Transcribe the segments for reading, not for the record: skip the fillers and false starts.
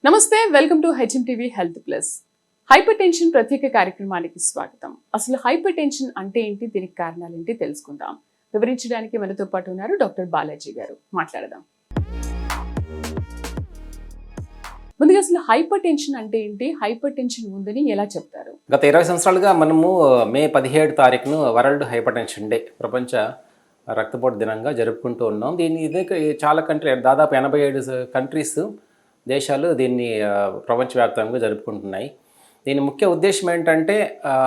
నమస్తే, welcome to HMTV health plus. Hyper tension ప్రత్యేక కార్యక్రమానికి స్వాగతం. అసలు హైపర్ టెన్షన్ అంటే ఏంటి, దీనికి కారణాలు ఏంటి తెలుసుకుందాం. వివరించడానికి మనతో పాటు ఉన్నారు డాక్టర్ బాలాజీ గారు. మాట్లాడదాం. ముందుగా అసలు హైపర్ టెన్షన్ అంటే ఏంటి, హైపర్ టెన్షన్ ఉందని ఎలా చెప్తారు? గత 20 సంవత్సరాలుగా మనము మే 17 తారీఖును వరల్డ్ హైపర్ టెన్షన్ డే, ప్రపంచ రక్తపోటు దినంగా జరుపుకుంటూ ఉన్నాం. ఇదే చాలా దాదాపు 87 కంట్రీస్, దేశాలు దీన్ని ప్రపంచవ్యాప్తంగా జరుపుకుంటున్నాయి. దీని ముఖ్య ఉద్దేశం ఏంటంటే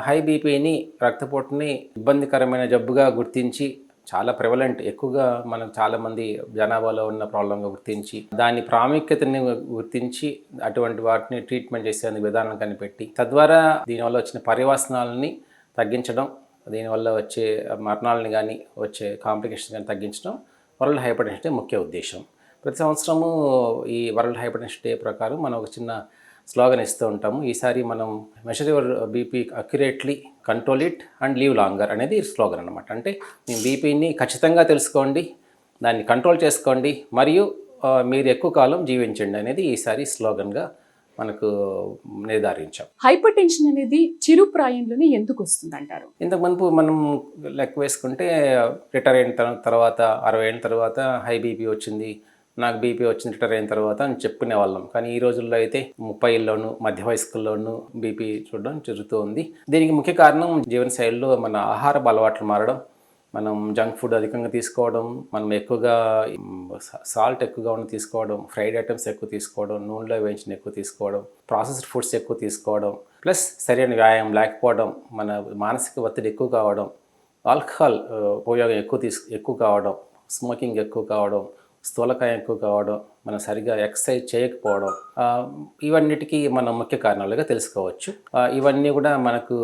హై బీపీని, రక్తపోటుని ఇబ్బందికరమైన జబ్బుగా గుర్తించి, చాలా ప్రివలెంట్, ఎక్కువగా మనం చాలామంది జనాభాలో ఉన్న ప్రాబ్లంగా గుర్తించి, దాని ప్రాముఖ్యతని గుర్తించి అటువంటి వాటిని ట్రీట్మెంట్ చేసేందుకు విధానం కనిపెట్టి, తద్వారా దీనివల్ల వచ్చిన పర్యవసనాలని తగ్గించడం, దీనివల్ల వచ్చే మరణాలని కానీ వచ్చే కాంప్లికేషన్స్ కానీ తగ్గించడం వరల్డ్ హైపర్ టెన్షన్ డే ముఖ్య ఉద్దేశం. ప్రతి సంవత్సరము ఈ వరల్డ్ హైపర్ టెన్షన్ డే ప్రకారం మనం ఒక చిన్న స్లోగన్ ఇస్తూ ఉంటాము. ఈసారి మనం measure your BP accurately, control it and leave longer అనేది స్లోగన్ అనమాట. అంటే మీ బీపీని ఖచ్చితంగా తెలుసుకోండి, దాన్ని కంట్రోల్ చేసుకోండి, మరియు మీరు ఎక్కువ కాలం జీవించండి అనేది ఈసారి స్లోగన్గా మనకు నిర్ధారించాం. హైపర్ టెన్షన్ అనేది చిరు ప్రాయంలోనే ఎందుకు వస్తుంది అంటారు? ఇంతకుముందు మనం లెక్క వేసుకుంటే రిటైర్ అయిన తర్వాత 60 ఏళ్ళ తర్వాత హై బీపీ వచ్చింది, నాకు బీపీ వచ్చింది రిటైర్ అయిన తర్వాత అని చెప్పుకునే వాళ్ళం. కానీ ఈ రోజుల్లో అయితే 30 మధ్య వయస్కుల్లోనూ బీపీ చూడడం జరుగుతూ ఉంది. దీనికి ముఖ్య కారణం జీవనశైలిలో మన ఆహారపు అలవాట్లు మారడం, మనం జంక్ ఫుడ్ అధికంగా తీసుకోవడం, మనం ఎక్కువగా సాల్ట్ ఎక్కువగా తీసుకోవడం, ఫ్రైడ్ ఐటమ్స్ ఎక్కువ తీసుకోవడం, నూనెలో వేయించిన ఎక్కువ తీసుకోవడం, ప్రాసెస్డ్ ఫుడ్స్ ఎక్కువ తీసుకోవడం, ప్లస్ సరైన వ్యాయామం లేకపోవడం, మన మానసిక ఒత్తిడి ఎక్కువ కావడం, ఆల్కహాల్ ఉపయోగం ఎక్కువ కావడం, స్మోకింగ్ ఎక్కువ కావడం, స్థూలకాయం ఎక్కువ కావడం, మనం సరిగా ఎక్సర్సైజ్ చేయకపోవడం, ఇవన్నిటికీ మనం ముఖ్య కారణాలుగా తెలుసుకోవచ్చు. ఇవన్నీ కూడా మనకు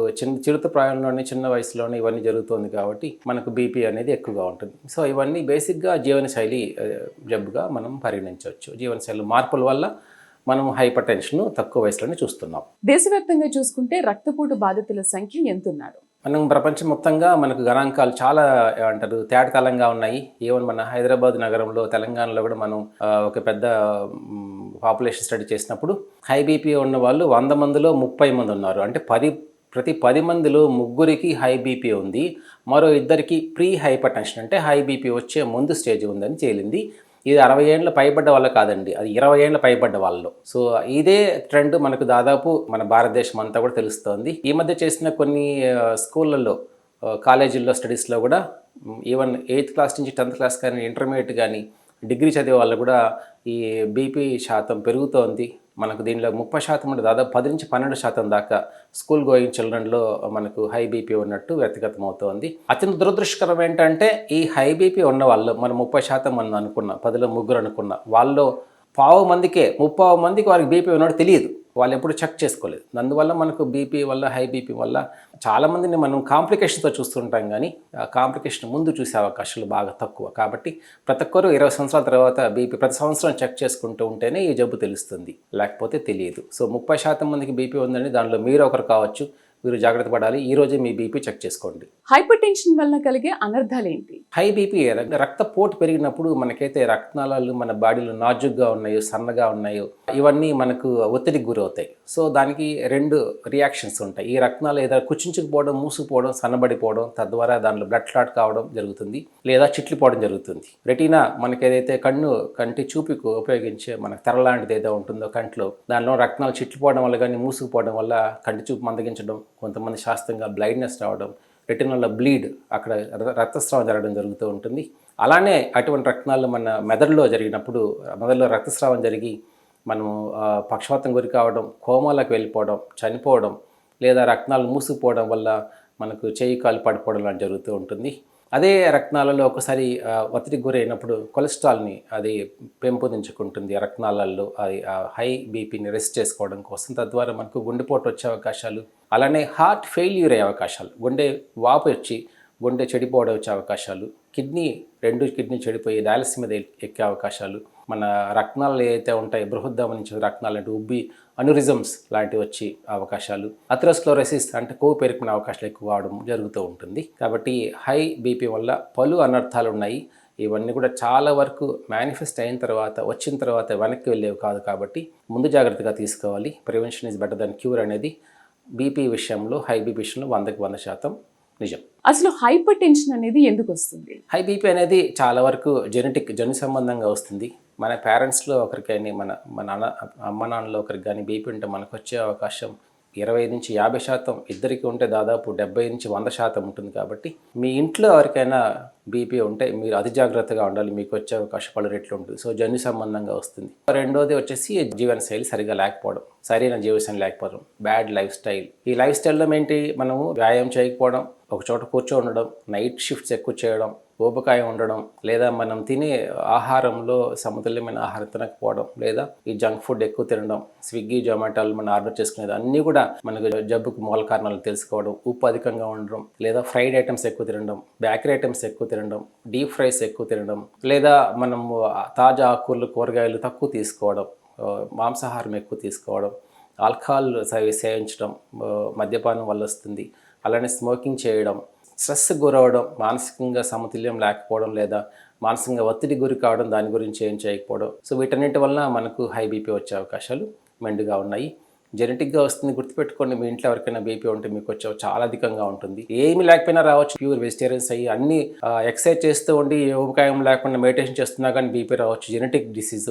చిరుత ప్రాయంలోనే, చిన్న వయసులోనే ఇవన్నీ జరుగుతుంది కాబట్టి మనకు బీపీ అనేది ఎక్కువగా ఉంటుంది. సో ఇవన్నీ బేసిక్గా జీవనశైలి జబ్బుగా మనం పరిగణించవచ్చు. జీవనశైలి మార్పుల వల్ల మనం హైపర్ టెన్షన్ తక్కువ వయసులోనే చూస్తున్నాం. దేశవ్యాప్తంగా చూసుకుంటే రక్తపోటు బాధితుల సంఖ్య ఎంత ఉన్నారు? మనం ప్రపంచం మొత్తంగా మనకు గణాంకాలు చాలా తేటతలంగా ఉన్నాయి. ఈవెన్ మన హైదరాబాద్ నగరంలో, తెలంగాణలో కూడా మనం ఒక పెద్ద పాపులేషన్ స్టడీ చేసినప్పుడు హై బీపీ ఉన్న వాళ్ళు 100 మందిలో 30 మంది ఉన్నారు. అంటే ప్రతి 10 మందిలో 3కి హై బీపీ ఉంది, మరో 2కి ప్రీ హైపర్ టెన్షన్ అంటే హై బీపీ వచ్చే ముందు స్టేజ్ ఉందని తేలింది. ఇది 60 ఏళ్ళ పైబడ్డ వాళ్ళు కాదండి, అది 20 ఏళ్ళ పైబడ్డ వాళ్ళు. సో ఇదే ట్రెండ్ మనకు దాదాపు మన భారతదేశం అంతా కూడా తెలుస్తోంది. ఈ మధ్య చేసిన కొన్ని స్కూళ్ళల్లో, కాలేజీల్లో స్టడీస్లో కూడా ఈవెన్ 8th క్లాస్ నుంచి 10th క్లాస్ కానీ, ఇంటర్మీడియట్ కానీ, డిగ్రీ చదివే వాళ్ళు కూడా ఈ బీపీ శాతం పెరుగుతోంది. మనకు దీనిలో 30% నుండి దాదాపు 10 నుంచి 12% దాకా స్కూల్ గోయింగ్ చిల్డ్రన్లో మనకు హై బీపీ ఉన్నట్టు వ్యక్తిగతం అవుతోంది. అత్యంత దురదృష్టకరం ఏంటంటే ఈ హై బీపీ ఉన్న వాళ్ళు, మనం 30% మనం అనుకున్న, 10లో 3 అనుకున్న వాళ్ళు 30 మందికి వారికి బీపీ ఉన్నట్టు తెలియదు, వాళ్ళు ఎప్పుడు చెక్ చేసుకోలేదు. అందువల్ల మనకు బీపీ వల్ల, హై బీపీ వల్ల చాలామందిని మనం కాంప్లికేషన్తో చూస్తుంటాం, కానీ ఆ కాంప్లికేషన్ ముందు చూసే అవకాశాలు బాగా తక్కువ. కాబట్టి ప్రతి ఒక్కరు 20 సంవత్సరాల తర్వాత బీపీ ప్రతి సంవత్సరం చెక్ చేసుకుంటూ ఉంటేనే ఈ జబ్బు తెలుస్తుంది, లేకపోతే తెలియదు. సో 30% మందికి బీపీ ఉందండి, దానిలో మీరు ఒకరు కావచ్చు. మీరు జాగ్రత్త పడాలి. ఈ రోజే మీ బీపీ చెక్ చేసుకోండి. హైపర్ టెన్షన్ వల్ల కలిగే అనర్థాలు ఏంటి? హై బీపీ రక్తపోటు పెరిగినప్పుడు మనకైతే రక్తనాళాలు మన బాడీలో నాజుగ్గా ఉన్నాయో, సన్నగా ఉన్నాయో, ఇవన్నీ మనకు ఒత్తిడికి గురవుతాయి. సో దానికి 2 రియాక్షన్స్ ఉంటాయి. ఈ రక్తనాలు ఏదైనా కుచించుకుపోవడం, మూసుకుపోవడం, సన్నబడిపోవడం, తద్వారా దానిలో బ్లడ్ క్లాట్ కావడం జరుగుతుంది, లేదా చిట్లిపోవడం జరుగుతుంది. రెటీనా మనకి ఏదైతే కంటి చూపుకు ఉపయోగించే మనకు తెర లాంటిది ఏదో ఉంటుందో కంట్లో, దానిలో రక్తనాలు చిట్లిపోవడం వల్ల కానీ, మూసుకుపోవడం వల్ల కంటి చూపు మందగించడం, కొంతమంది శాస్త్రంగా బ్లైండ్నెస్ రావడం, రెటినల్ బ్లీడ్, అక్కడ రక్తస్రావం జరగడం జరుగుతూ ఉంటుంది. అలానే అటువంటి రక్తనాలు మన మెదడులో జరిగినప్పుడు, మెదడులో రక్తస్రావం జరిగి మనము పక్షవాతం గురి కావడం, కోమాలకు వెళ్ళిపోవడం, చనిపోవడం, లేదా రక్తనాలు మూసుకుపోవడం వల్ల మనకు చేయి కాలు పడిపోవడం లాంటి జరుగుతూ ఉంటుంది. అదే రక్తనాళాల్లో ఒకసారి ఒత్తిడికి గురైనప్పుడు కొలెస్ట్రాల్ని అది పెంపొందించుకుంటుంది రక్తనాళాల్లో, అది హై బీపీని రెస్ట్ చేసుకోవడం కోసం. తద్వారా మనకు గుండెపోటు వచ్చే అవకాశాలు, అలానే హార్ట్ ఫెయిల్యూర్ అయ్యే అవకాశాలు, గుండె వాపు వచ్చి గుండె చెడిపోవడం వచ్చే అవకాశాలు, రెండు కిడ్నీ చెడిపోయి డయాలసిస్ మీద ఎక్కే అవకాశాలు, మన రక్తనాళాలు ఏవైతే ఉంటాయి, బృహద్ధామ నుంచి రక్తనాలు అంటే ఉబ్బి అన్యూరిజమ్స్ లాంటివి వచ్చి అవకాశాలు, అథెరోస్క్లెరోసిస్ అంటే కొవ్వు పేరుకునే అవకాశాలు ఎక్కువ అవడం జరుగుతూ ఉంటుంది. కాబట్టి హై బీపీ వల్ల పలు అనర్థాలు ఉన్నాయి. ఇవన్నీ కూడా చాలా వరకు మేనిఫెస్ట్ అయిన తర్వాత వచ్చిన తర్వాత వెనక్కి వెళ్ళేవి కాదు. కాబట్టి ముందు జాగ్రత్తగా తీసుకోవాలి. Prevention is better than cure అనేది బీపీ విషయంలో, హై బీపీ విషయంలో 100% నిజం. అసలు హైపర్ టెన్షన్ అనేది ఎందుకు వస్తుంది? హై బీపీ అనేది చాలా వరకు జన్యు సంబంధంగా వస్తుంది. మన పేరెంట్స్లో ఒకరికి కానీ మన అమ్మ నాన్నలో ఒకరికి కానీ బీపీ ఉంటే మనకు వచ్చే అవకాశం 20-50%, ఇద్దరికి ఉంటే దాదాపు 70-100% ఉంటుంది. కాబట్టి మీ ఇంట్లో ఎవరికైనా బీపీ ఉంటే మీరు అతి జాగ్రత్తగా ఉండాలి. మీకు వచ్చే అవకాశం 10 రెట్లు ఉంటుంది. సో జన్యు సంబంధంగా వస్తుంది. రెండోది వచ్చేసి జీవనశైలి సరిగా లేకపోవడం, సరైన జీవనశైలి లేకపోవడం, బ్యాడ్ లైఫ్ స్టైల్. ఈ లైఫ్ స్టైల్లో ఏంటి, మనము వ్యాయామం చేయకపోవడం, ఒక చోట కూర్చో ఉండడం, నైట్ షిఫ్ట్స్ ఎక్కువ చేయడం, ఊబకాయం ఉండడం, లేదా మనం తినే ఆహారంలో సమతుల్యమైన ఆహారం తినకపోవడం, లేదా ఈ జంక్ ఫుడ్ ఎక్కువ తినడం, స్విగ్గీ జొమాటోలు మనం ఆర్డర్ చేసుకునేది అన్నీ కూడా మనకు జబ్బుకు మూల కారణాలు తెలుసుకోవడం, ఉప్పు అధికంగా ఉండడం, లేదా ఫ్రైడ్ ఐటమ్స్ ఎక్కువ తినడం, బేకరీ ఐటమ్స్ ఎక్కువ తినడం, డీప్ ఫ్రైస్ ఎక్కువ తినడం, లేదా మనము తాజా ఆకుకూరలు కూరగాయలు తక్కువ తీసుకోవడం, మాంసాహారం ఎక్కువ తీసుకోవడం, ఆల్కహాల్ సేవించడం మద్యపానం వల్ల వస్తుంది. అలానే స్మోకింగ్ చేయడం, స్ట్రెస్ గురవడం, మానసికంగా సమతుల్యం లేకపోవడం, లేదా మానసికంగా ఒత్తిడి గురి కావడం, దాని గురించి ఏం చేయకపోవడం. సో వీటన్నిటి వలన మనకు హై బీపీ వచ్చే అవకాశాలు మెండుగా ఉన్నాయి. జెనెటిక్గా వస్తుంది, గుర్తుపెట్టుకోండి. మీ ఇంట్లో ఎవరికైనా బీపీ ఉంటే మీకు వచ్చే చాలా అధికంగా ఉంటుంది. ఏమి లేకపోయినా రావచ్చు. ప్యూర్ వెజిటేరియన్స్ అయ్యి అన్ని ఎక్సర్సైజ్ చేస్తూ ఉండి ఉపకాయం లేకుండా మెడిటేషన్ చేస్తున్నా కానీ బీపీ రావచ్చు. Genetic disease.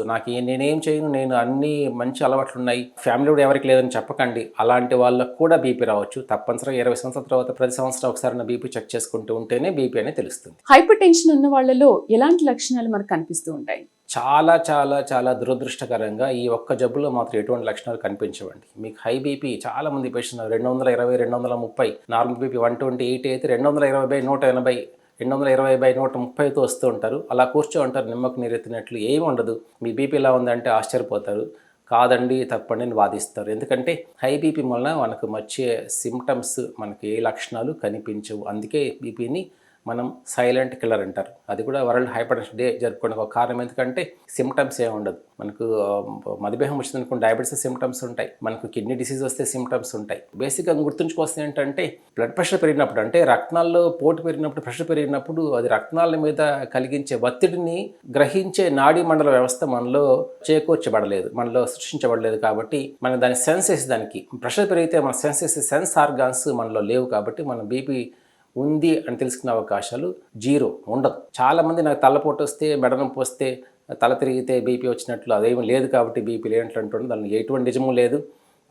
నేనేం చేయను, నేను అన్ని మంచి అలవాట్లు ఉన్నాయి, ఫ్యామిలీ కూడా ఎవరికి లేదని చెప్పకండి. అలాంటి వాళ్ళకు కూడా బీపీ రావచ్చు. తప్పనిసరిగా 20 సంవత్సరాల తర్వాత ప్రతి సంవత్సరం ఒకసారి బీపీ చెక్ చేసుకుంటూ ఉంటేనే బీపీ అనేది తెలుస్తుంది. హైపర్ టెన్షన్ ఉన్న వాళ్ళలో ఎలాంటి లక్షణాలు మనకు కనిపిస్తూ ఉంటాయి? చాలా చాలా చాలా దురదృష్టకరంగా ఈ ఒక్క జబ్బులో మాత్రం ఎటువంటి లక్షణాలు కనిపించవండి. మీకు హై బీపీ చాలా మంది పేషెంట్ 220, 230, నార్మల్ బీపీ 128 అయితే 220/180, 220/130తో వస్తూ ఉంటారు. అలా కూర్చో ఉంటారు నిమ్మకు నీరెత్తినట్లు. ఏమి ఉండదు. మీ బీపీ ఎలా ఉందంటే ఆశ్చర్యపోతారు. కాదండి, తప్పండి అని వాదిస్తారు. ఎందుకంటే హై బీపీ వలన మనకు వచ్చే సిమ్టమ్స్, మనకి ఏ లక్షణాలు కనిపించవు. అందుకే బీపీని మనం సైలెంట్ కిల్లర్ అంటారు. అది కూడా వరల్డ్ హైపర్ టెన్షన్ డే జరుపుకోవడానికి ఒక కారణం. ఎందుకంటే సిమ్టమ్స్ ఏమి ఉండదు. మనకు మధుమేహం వచ్చింది అనుకోండి, డయాబెటీస్ సిమ్టమ్స్ ఉంటాయి, మనకు కిడ్నీ డిసీజ్ వస్తే సిమ్టమ్స్ ఉంటాయి. బేసిక్గా గుర్తుంచుకోవాల్సింది ఏంటంటే, బ్లడ్ ప్రెషర్ పెరిగినప్పుడు, అంటే రక్తాల్లో పోటు పెరిగినప్పుడు, ప్రెషర్ పెరిగినప్పుడు అది రక్తాల మీద కలిగించే ఒత్తిడిని గ్రహించే నాడీ మండల వ్యవస్థ మనలో చేకూర్చబడలేదు, మనలో సృష్టించబడలేదు. కాబట్టి మనం దాన్ని సెన్స్ చేసి, దానికి ప్రెషర్ పెరిగితే మన సెన్స్ ఆర్గాన్స్ మనలో లేవు. కాబట్టి మన బీపీ ఉంది అని తెలుసుకునే అవకాశాలు 0 ఉండదు. చాలామంది నాకు తలపోటు వస్తే, మెడనొప్పి వస్తే, తల తిరిగితే బీపీ వచ్చినట్లు అదేమీ లేదు కాబట్టి బీపీ లేనట్లు అంటుండే. దానిలో ఎటువంటి నిజము లేదు.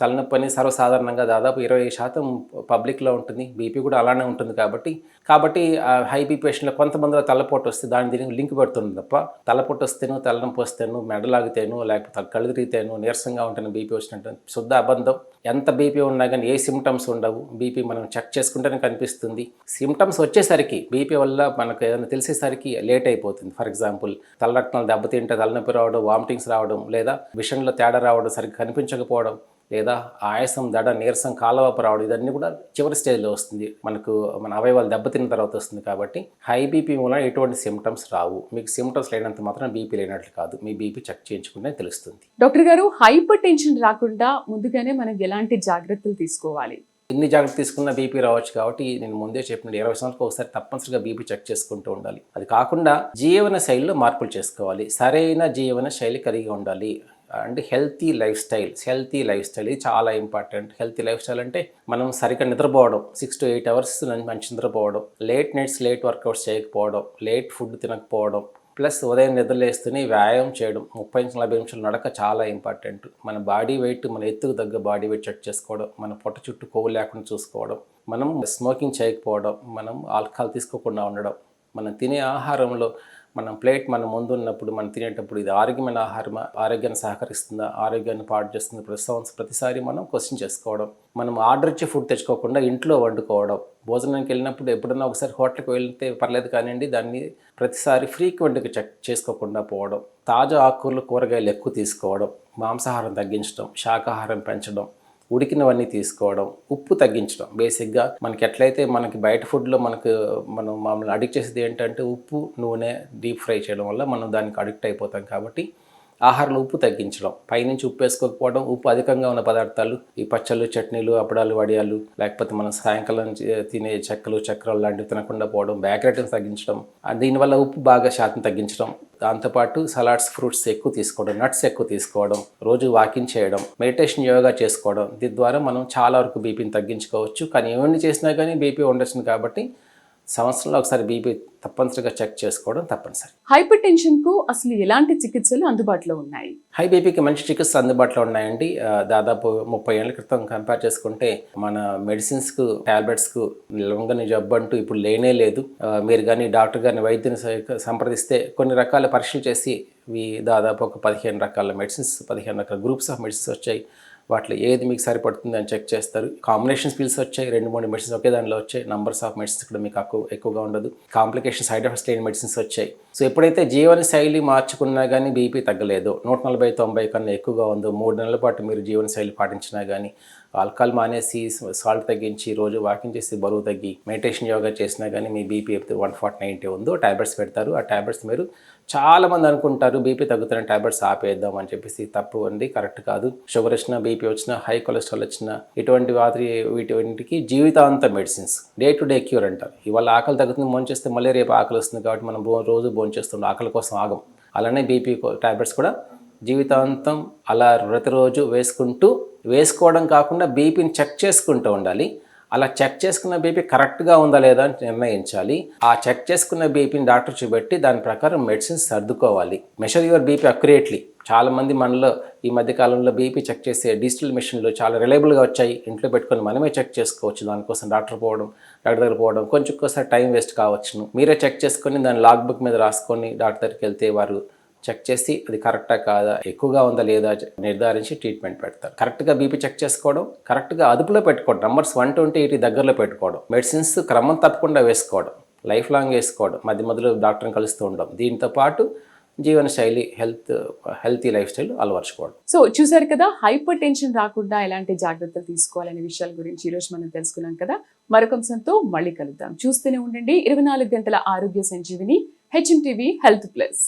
తలనొప్పి అనేది సర్వసాధారణంగా దాదాపు 20% పబ్లిక్లో ఉంటుంది. బీపీ కూడా అలానే ఉంటుంది. కాబట్టి హై బీపీ పేషెంట్లో కొంతమందిలో తలపోటు వస్తే దీనికి లింక్ పెడుతుంది తప్ప, తలపోటు వస్తేనో, తలనొప్పి వస్తేనో, మెడలాగితేనో, లేకపోతే కళ్ళు తిరిగితేనో, నీరసంగా ఉంటేనో బీపీ వచ్చినట్టు శుద్ధ అబద్ధం. ఎంత బీపీ ఉన్నా కానీ ఏ సిమ్టమ్స్ ఉండవు. బీపీ మనం చెక్ చేసుకుంటేనే కనిపిస్తుంది. సిమ్టమ్స్ వచ్చేసరికి, బీపీ వల్ల మనకు ఏదైనా తెలిసేసరికి లేట్ అయిపోతుంది. ఫర్ ఎగ్జాంపుల్, తల రక్తాలు దెబ్బతింటే తలనొప్పి రావడం, వామిటింగ్స్ రావడం, లేదా విషన్లో తేడా రావడం, సరిగ్గా కనిపించకపోవడం, లేదా ఆయాసం, దడ, నీరసం, కాలవాపు రావడం, ఇదన్నీ కూడా చివరి స్టేజ్లో వస్తుంది. మన అవయవాలు దెబ్బతిన్న తర్వాత వస్తుంది. కాబట్టి హై బీపీ వల్ల ఎటువంటి సిమ్టమ్స్ రావు. మీకు సిమ్టమ్స్ లేనంత మాత్రం బీపీ లేనట్లు కాదు. మీ బీపీ చెక్ చేయించుకుంటే తెలుస్తుంది. డాక్టర్ గారు, హైపర్ టెన్షన్ రాకుండా ముందుగానే మనం ఎలాంటి జాగ్రత్తలు తీసుకోవాలి? ఎన్ని జాగ్రత్తలు తీసుకున్నా బీపీ రావచ్చు. కాబట్టి నేను ముందే చెప్పినట్టు 20 సంవత్సరాలకు ఒకసారి తప్పనిసరిగా బీపీ చెక్ చేసుకుంటూ ఉండాలి. అది కాకుండా జీవన శైలిలో మార్పులు చేసుకోవాలి. సరైన జీవన శైలి కలిగి ఉండాలి. అంటే హెల్తీ లైఫ్ స్టైల్ ఇది చాలా ఇంపార్టెంట్. హెల్తీ లైఫ్ స్టైల్ అంటే మనం సరిగ్గా నిద్రపోవడం, 6 to 8 hours మంచి నిద్రపోవడం, లేట్ వర్కౌట్స్ చేయకపోవడం, లేట్ ఫుడ్ తినకపోవడం, ప్లస్ ఉదయం నిద్రలేస్తూనే వ్యాయామం చేయడం, 30-40 నిమిషాలు నడక చాలా ఇంపార్టెంట్. మన బాడీ వెయిట్, మన ఎత్తుకు తగ్గ బాడీ వెయిట్ చెక్ చేసుకోవడం, మన పొట్ట చుట్టూ కొవ్వు లేకుండా చూసుకోవడం, మనం స్మోకింగ్ చేయకపోవడం, మనం ఆల్కహాల్ తీసుకోకుండా ఉండడం, మనం తినే ఆహారంలో మన ప్లేట్ మన ముందు ఉన్నప్పుడు మనం తినేటప్పుడు ఇది ఆరోగ్యమైన ఆహారమా, ఆరోగ్యాన్ని సహకరిస్తుందా, ఆరోగ్యాన్ని పాడు చేస్తుంది, ప్రతిసారి మనం క్వశ్చన్ చేసుకోవడం, మనం ఆర్డర్ ఇచ్చి ఫుడ్ తెచ్చుకోకుండా ఇంట్లో వండుకోవడం, భోజనానికి వెళ్ళినప్పుడు ఎప్పుడన్నా ఒకసారి హోటల్కి వెళ్తే పర్లేదు కానివ్వండి, దాన్ని ప్రతిసారి ఫ్రీక్వెంట్గా చెక్ చేసుకోకుండా పోవడం, తాజా ఆకుకూరలు కూరగాయలు ఎక్కువ తీసుకోవడం, మాంసాహారం తగ్గించడం, శాకాహారం పెంచడం, ఉడికినవన్నీ తీసుకోవడం, ఉప్పు తగ్గించడం. బేసిక్గా మనకి ఎట్లయితే మనకి బయట ఫుడ్లో మనం మామూలు అడిక్ట్ చేసేది ఏంటంటే ఉప్పు, నూనె, డీప్ ఫ్రై చేయడం వల్ల మనం దానికి అడిక్ట్ అయిపోతాం. కాబట్టి ఆహారంలో ఉప్పు తగ్గించడం, పైనుంచి ఉప్పు వేసుకోకపోవడం, ఉప్పు అధికంగా ఉన్న పదార్థాలు ఈ పచ్చళ్ళు, చట్నీలు, అప్పడాలు, వడియాలు, లేకపోతే మనం సాయంకాలం తినే చెక్కలు, చక్రాలు లాంటివి తినకుండా పోవడం, బేకరీ ఐటమ్స్ తగ్గించడం, దీనివల్ల ఉప్పు బాగా శాతం తగ్గించడం. దాంతోపాటు సలాడ్స్, ఫ్రూట్స్ ఎక్కువ తీసుకోవడం, నట్స్ ఎక్కువ తీసుకోవడం, రోజు వాకింగ్ చేయడం, మెడిటేషన్, యోగా చేసుకోవడం, దీని ద్వారా మనం చాలా వరకు బీపీని తగ్గించుకోవచ్చు. కానీ ఏమన్నీ చేసినా కానీ బీపీ ఉండొచ్చు కాబట్టి సంవత్సరంలో ఒకసారి బీపీ తప్పనిసరిగా చెక్ చేసుకోవడం తప్పనిసరి. హైపర్ టెన్షన్ కు అసలు ఎలాంటి చికిత్సలు అందుబాటులో ఉన్నాయి? హై బీపీకి మంచి చికిత్స అందుబాటులో ఉన్నాయండి. దాదాపు 30 ఏళ్ల క్రితం కంపేర్ చేసుకుంటే మన మెడిసిన్స్కు, ట్యాబ్లెట్స్కు లొంగని జబ్బు అంటూ ఇప్పుడు లేనే లేదు. మీరు కానీ డాక్టర్ గారిని, వైద్యుని సంప్రదిస్తే కొన్ని రకాల పరీక్షలు చేసి దాదాపు ఒక 15 రకాల మెడిసిన్స్, 15 రకాల గ్రూప్స్ ఆఫ్ మెడిసిన్స్ వచ్చాయి. వాటిలో ఏది మీకు సరిపడుతుంది అని చెక్ చేస్తారు. కాంబినేషన్స్ పిల్స్ వచ్చాయి, 2-3 మెడిసిన్స్ ఒకే దానిలో వచ్చాయి. నంబర్స్ ఆఫ్ మెడిసిన్స్ కూడా మీకు ఎక్కువగా ఉండదు. కాంప్లికేషన్, సైడ్ ఎఫెక్ట్స్ లేని మెడిసిన్స్ వచ్చాయి. సో ఎప్పుడైతే జీవన శైలి మార్చుకున్నా కానీ బీపీ తగ్గలేదు, 140/90 కన్నా ఎక్కువగా ఉందో, 3 నెలల పాటు మీరు జీవన శైలి పాటించినా కానీ, ఆల్కహాల్ మానేసి, సాల్ట్ తగ్గించి, రోజు వాకింగ్ చేసి బరువు తగ్గి, మెడిటేషన్, యోగా చేసినా కానీ మీ బీపీ 140/90 ఉందో ట్యాబ్లెట్స్ పెడతారు. ఆ ట్యాబ్లెట్స్ మీరు చాలామంది అనుకుంటారు బీపీ తగ్గుతున్న ట్యాబ్లెట్స్ ఆపేద్దాం అని చెప్పేసి. తప్పు అండి, కరెక్ట్ కాదు. షుగర్ వచ్చినా, బీపీ వచ్చినా, హై కొలెస్ట్రాల్ వచ్చినా, ఇటువంటి వీటికి జీవితాంత medicines, day to day cure అంటారు. ఇవాళ ఆకలి తగ్గుతుంది, భోంచేస్తే మళ్ళీ రేపు ఆకలి వస్తుంది కాబట్టి మనం రోజు భోంచేస్తున్నాం, ఆకలి కోసం ఆగం. అలానే బీపీ ట్యాబ్లెట్స్ కూడా జీవితాంతం అలా ప్రతిరోజు వేసుకోవడం కాకుండా బీపీని చెక్ చేసుకుంటూ ఉండాలి. అలా చెక్ చేసుకున్న బీపీ కరెక్ట్గా ఉందా లేదా అని నిర్ణయించాలి. ఆ చెక్ చేసుకున్న బీపీని డాక్టర్ చూపెట్టి దాని ప్రకారం మెడిసిన్స్ సర్దుకోవాలి. Measure your BP accurately. చాలామంది మనలో ఈ మధ్యకాలంలో బీపీ చెక్ చేసే డిజిటల్ మెషిన్లు చాలా రిలయబుల్గా వచ్చాయి. ఇంట్లో పెట్టుకొని మనమే చెక్ చేసుకోవచ్చు. దానికోసం డాక్టర్ దగ్గర పోవడం కొంచెం టైం వేస్ట్ కావచ్చును. మీరే చెక్ చేసుకొని దాని లాగ్ బుక్ మీద రాసుకొని డాక్టర్ దగ్గరికి వెళ్తే వారు చెక్ చేసి అది కరెక్టా కాదా, ఎక్కువగా ఉందా లేదా నిర్ధారించి ట్రీట్మెంట్ పెడతారు. కరెక్ట్గా బీపీ చెక్ చేసుకోవడం, కరెక్ట్గా అదుపులో పెట్టుకోవడం, నంబర్స్ 120 దగ్గరలో పెట్టుకోవడం, మెడిసిన్స్ క్రమం తప్పకుండా వేసుకోవడం, లైఫ్ లాంగ్ వేసుకోవడం, మధ్యలో డాక్టర్ని కలుస్తూ ఉండడం, దీంతో పాటు జీవన శైలి, హెల్తీ లైఫ్ స్టైల్ అలవర్చుకోవడం. సో చూసారు కదా, హైపర్ టెన్షన్ రాకుండా ఎలాంటి జాగ్రత్తలు తీసుకోవాలనే విషయాల గురించి ఈరోజు మనం తెలుసుకున్నాం కదా. మరొక అంశంతో మళ్ళీ కలుద్దాం. చూస్తూనే ఉండండి 24 గంటల ఆరోగ్య సంజీవిని, HMTV హెల్త్ ప్లస్.